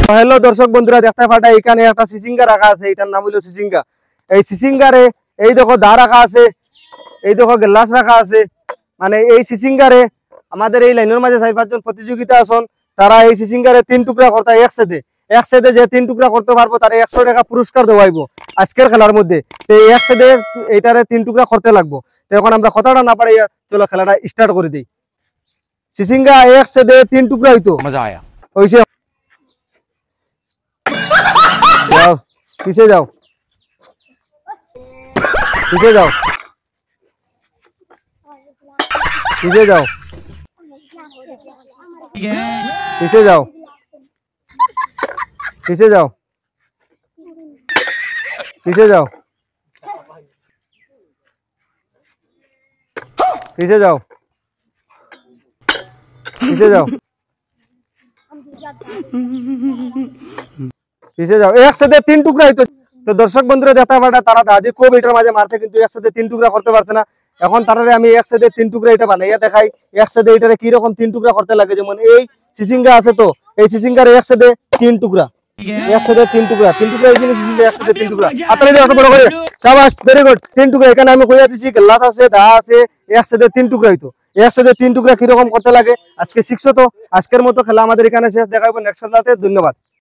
Hello দর্শক বন্ধুরা, দেখতে পাটা এখানে একটা সিসিঙ্গা রাখা আছে। এটার নাম হলো সিসিঙ্গা। এই সিসিঙ্গারে এই দেখো দা রাখা আছে, এই দেখো গ্লাস রাখা আছে। মানে এই সিসিঙ্গারে আমাদের এই লাইনের মাঝে 4-5 জন প্রতিযোগিতা আছেন। তারা এই সিসিঙ্গারে 3 টুকরা করতে একসাথে যে 3 টুকরা করতে পারবো তারা 100 টাকা পুরস্কার দেওয়াইবো আজকের খেলার মধ্যে। তো একসাথে এইটারে 3 টুকরা করতে লাগবো। তো এখন আমরা কথাটা না পারি, চলো খেলাটা স্টার্ট করে দিই। সিসিঙ্গা একসাথে 3 টুকরা হইতো, মজা আয়া হইছে। যাও পিছে যাও, পিছে যাও, পিছে যাও, পিছে যাও, পিছে যাও, পিছে যাও, পিছে যাও, পিছে যাও, পিছে যাও। একসাথে 3 টুকরা হইতো। তো দর্শক বন্ধুরা দেখতে পাটা তারা দাদি খুব এটার মাঝে মারছে, কিন্তু একসাথে 3 টুকরা করতে পারছে না। এখন তারারে আমি একসাথে 3 টুকরা এটা বানাইয়া দেখাই। একসাথে এটারে কি রকম 3 টুকরা করতে লাগে। যেমন এই সিসিঙ্গা আছে, তো এই সিসিঙ্গার একসাথে 3 টুকরা, একসাথে 3 টুকরা, 3 টুকরা এই জিনিস সিসিঙ্গা একসাথে 3 টুকরা। হাততালি দাও বড় করে, শাবাশ, ভেরি গুড। 3 টুকরা এখানে আমি কইয়া দিছি, গ্লাস আছে, দা আছে, একসাথে 3 টুকরা হইতো। একসাথে 3 টুকরা কি রকম করতে লাগে আজকে শিখছো। তো আজকের মতো খেলা আমাদের এখানে শেষ। দেখাবো নেক্সট খেলাতে। ধন্যবাদ।